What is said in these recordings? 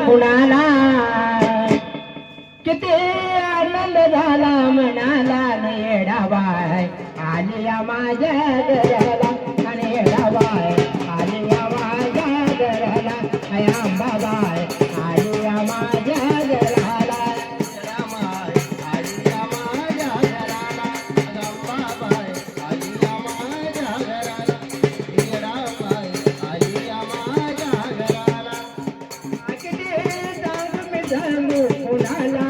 कुणाला किती आनंद झाला मनाला येडाबाय आलिया माझ्या घराला आणि येडाबाय आलिया माझ्या घराला अंबाबाई आलिया माझ्या घराला रामाय आलिया माझ्या घराला अंबाबाई आलिया माझ्या घराला रामाय आलिया माझ्या घराला सांगू कुणाला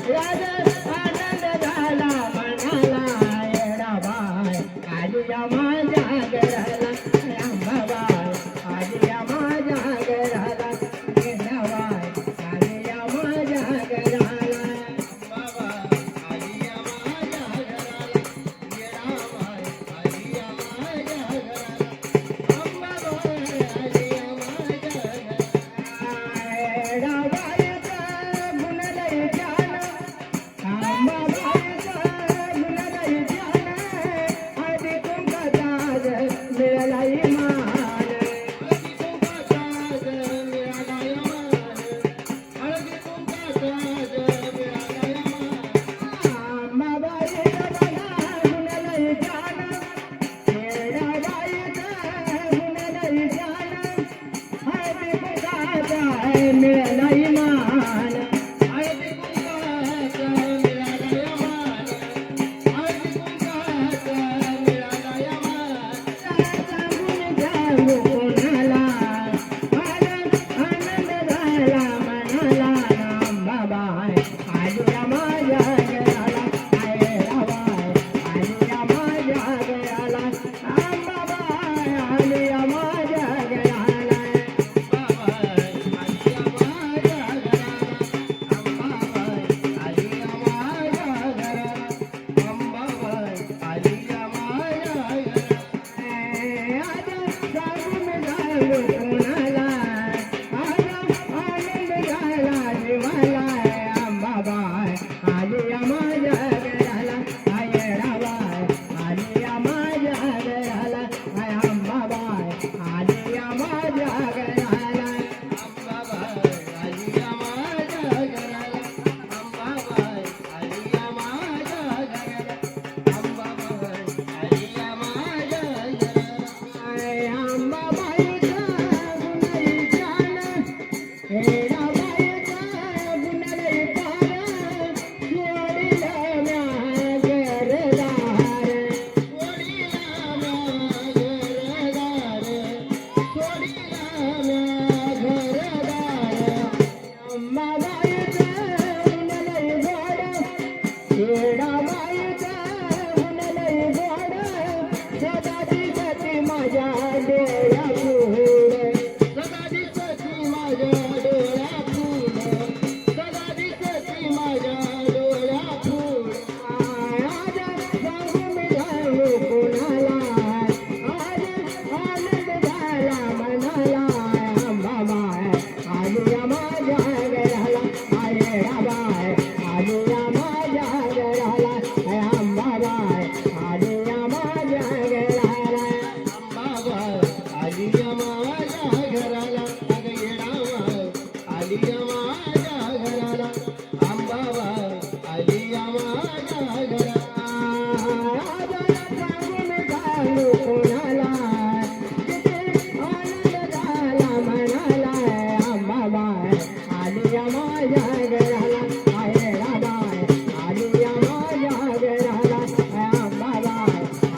राज आनंद झाला मनाला येडाबाई आलिया माझ्या माझ्या घराला येडाबाई आली या माझ्या घराला अंबाबाई आली या माझ्या घराला अंबाबाई आली या माझ्या घराला अगं येडाबाई आली या माझ्या घराला अंबाबाई आली या माझ्या घराला कोणाला किती आनंद झाला मनाला अंबाबाई आली या माझ्या घराला येडाबाई आली या माझ्या घराला अंबाबाई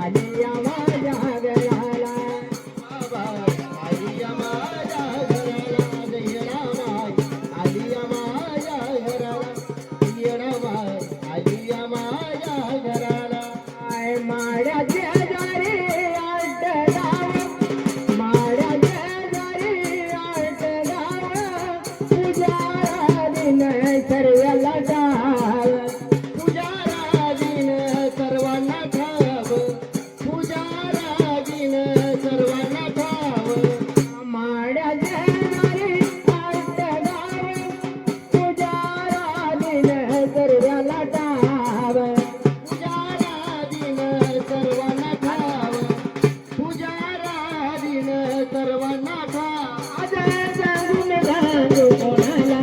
आली या माझ्या घराला अंबाबाई आली या माझ्या घराला अगं येडाबाई आली या माझ्या घराला येडाबाई आली या माझ्या घराला माड्याच्या दारी आट गाव माड्याच्या दारी आट गाव पुजारा दिन सर्वाला डाव पुजारा दिन सर्वांना ठाव पुजारा दिन सर्वांना ठाव माड्याच्या दारी आट गाव पुजारा दिन सर्वाला डाव पुजारा दिन सर्वांना ठाव पुजारा दिन सर्वांना ठाव आज सांगून सांगू कोणाला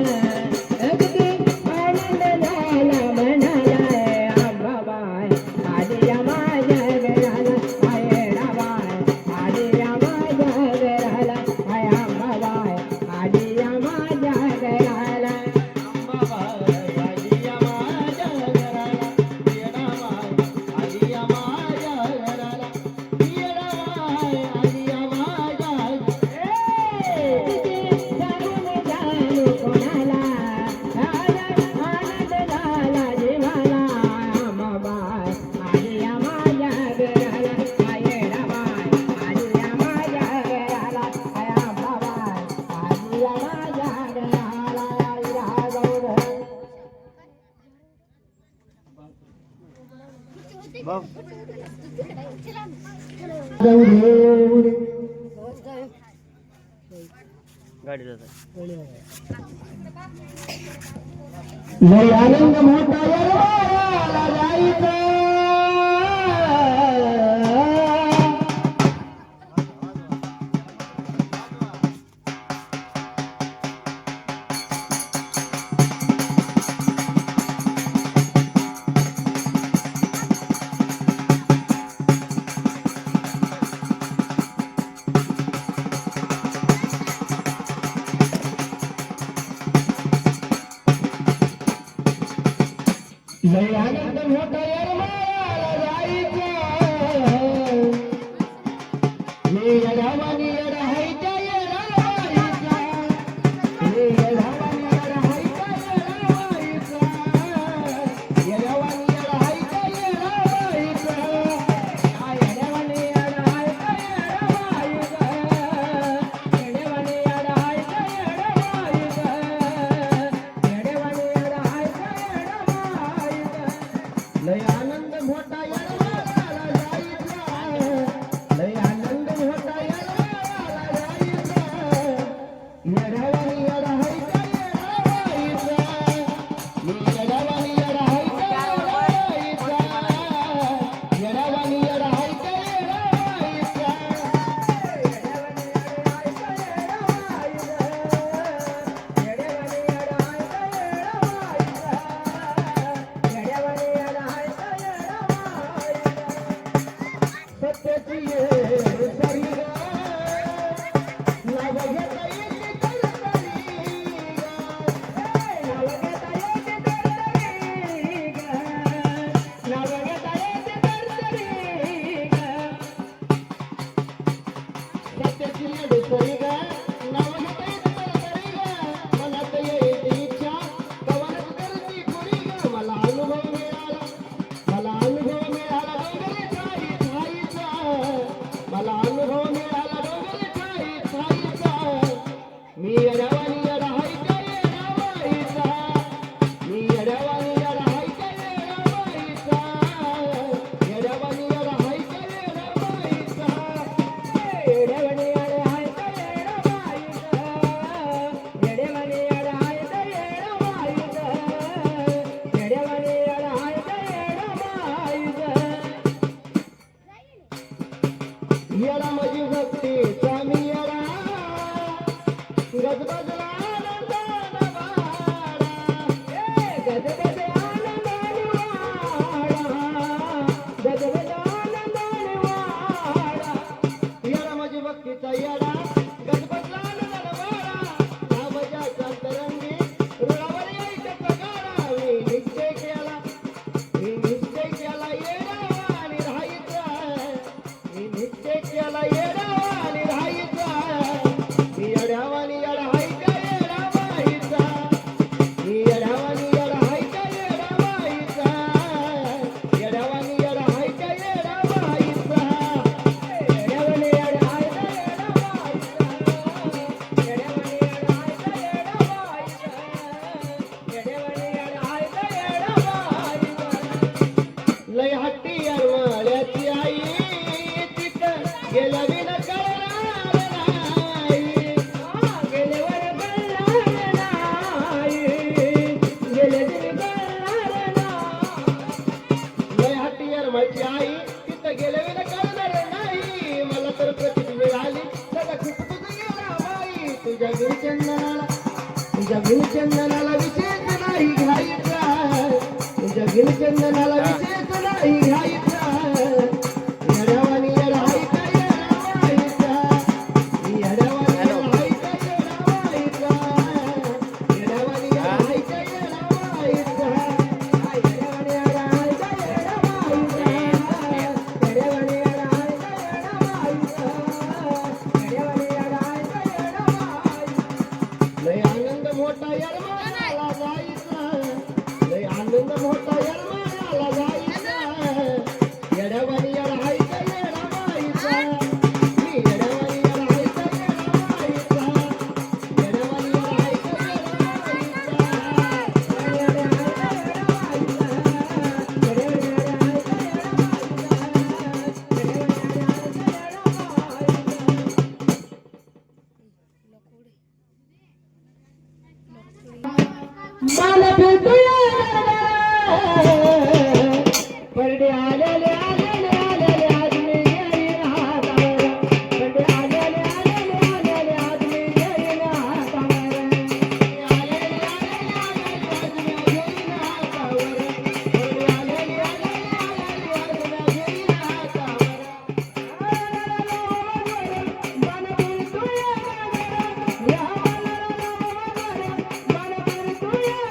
अगदी आनंद झाला मनाला अंबाबाई आली या माझ्या घराला येडाबाई आली या माझ्या घराला अंबाबाई आली या माझ्या घराला अंबाबाई आली या माझ्या घराला येडाबाई आली या माझ्या घराला येडाबाई आली या माझ्या किती सांगून सांगू कोणाला आज आनंद झाला जीवाला अंबाबाई आली या माझ्या घराला येडाबाई आली या माझ्या घराला अंबाबाई आली या माझ्या घराला राजौर लय आनंद मोठा येरवाळ्याला जायचा लय आनंद मोठा येरवाळ्याला जायचा मी येडावानी येडाहायच्या येडावाईचा मी येडावानी येडाहायच्या येडावाईचा येडावानी येडाहायच्या येडावाईचा येडावानी येडाहायच्या येडावाईचा येडावानी येडाहायच्या येडावाईचा येडावानी येडाहायच्या येडावाईचा लय आनंद मोठा येरवाळ्याला जायचा लय आनंद मोठा तुझ्या बिनचंदनाला विशेष नाही घाईचा तुझ्या बिनचंदनाला विशेष नाही घाईचा येड्यावानी येडायचा येडावायचा येड्यावानी येडायचा येडावायचा येड्यावानी येडायचा येडावायचा येड्यावानी येडायचा येडावायचा येड्यावानी येडायचा येडावायचा येड्यावानी येडायचा येडावायचा लय आनंद मोठा यरमाला जायचा लय आनंद मोठा यरमाला जायचा येड्यावानी येडायचा येडावायचा मी येड्यावानी येडायचा येडावायचा येड्यावानी येडायचा मला भेटूया परडे आलेले आलेले आलेले आज मी येईन हातावर परडे आलेले आलेले आलेले आज मी येईन हातावर आलेले आलेले आलेले आज मी येईन हातावर परडे आलेले आलेले आलेले आज मी येईन हातावर मन भेटूया या मन भेटूया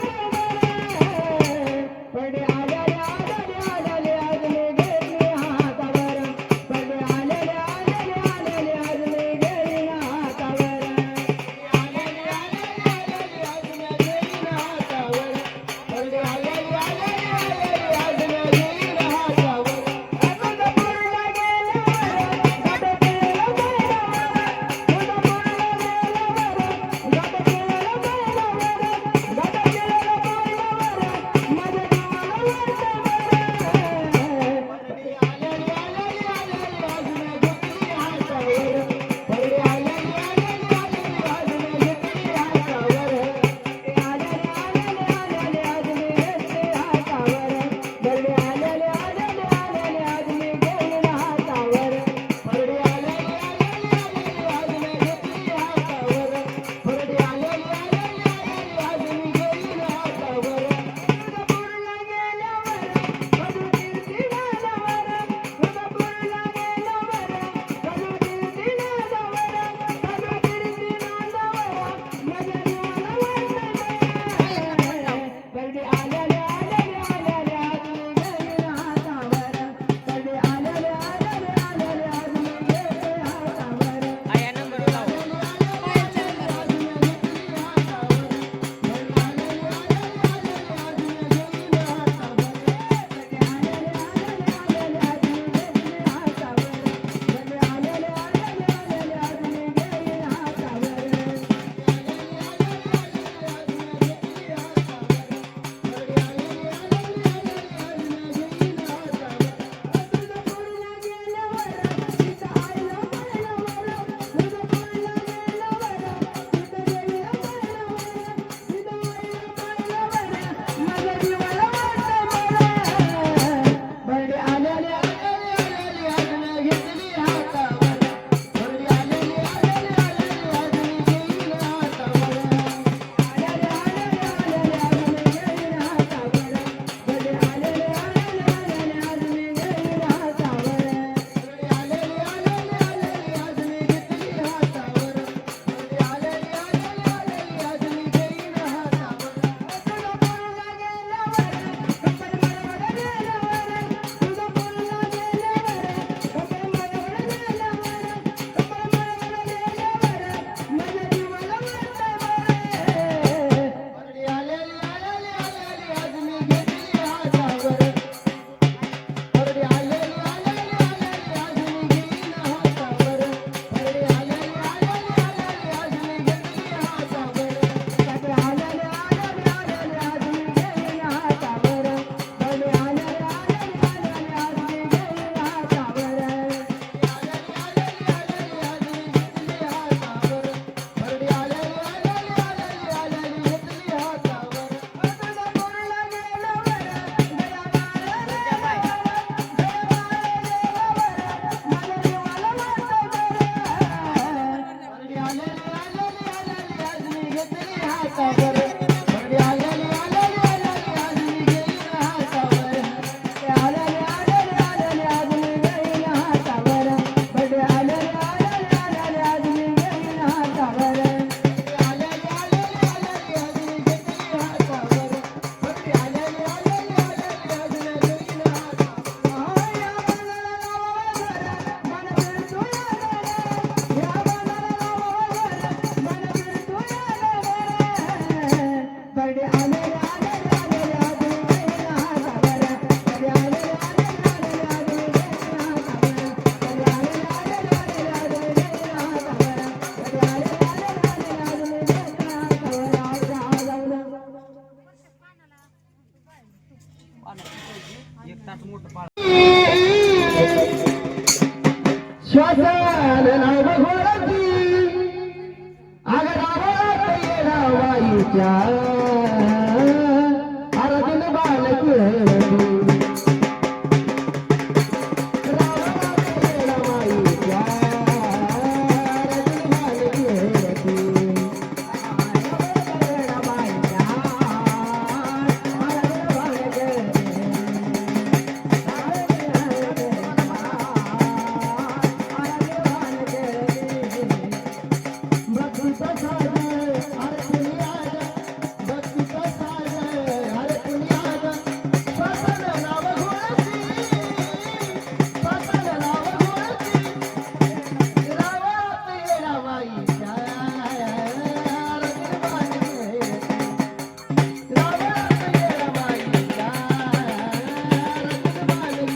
बर्थडे आले आले आले आज येईना कावर बर्थडे आले आले आले आज येईना कावर बर्थडे आले आले आले आज येईना कावर बर्थडे आले आले आले आज येईना कावर आज जाऊन एक तास मोठं पाळ श्वासाला नाव घोळती आगरावत येणा वाईच्या आरतीन बालक रावणात येणा वाईच्या आरतीन बालक येणा वाईच्या आरतीन बालक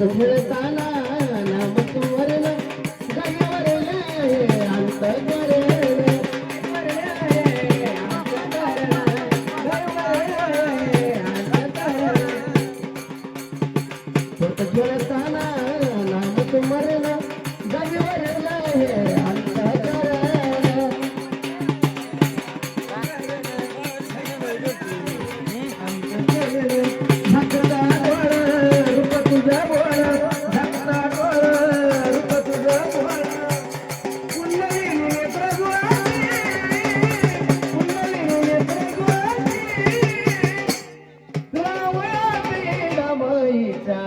खेळताना नाम तुवरल गगवरल अंत करल खेळताना नाम तुवरल गगवरल अंत करल भक्ता डोळ रूप तुझं बोळ भक्ता डोळ रूप तुझं बोळ कुंडली नेत्र गुळाची कुंडली नेत्र गुळाची रावळाची रमईचा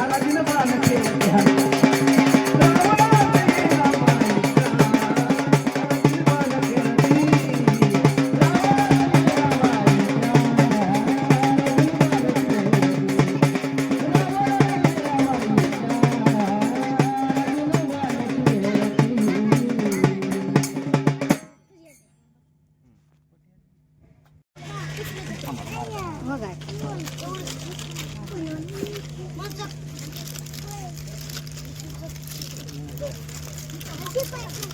आरतीन बालक येती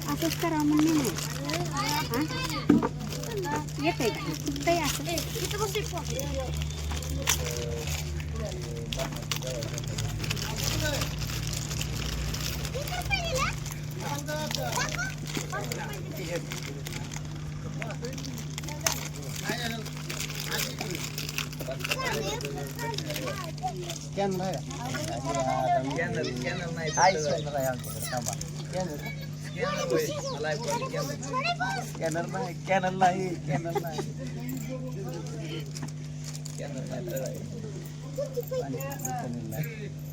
असंच करा म्हणणे नाही येत आहे का ते असं कॅनर आहे कॅनर नाही कॅनर नाही कॅनर नाही कॅनर नाही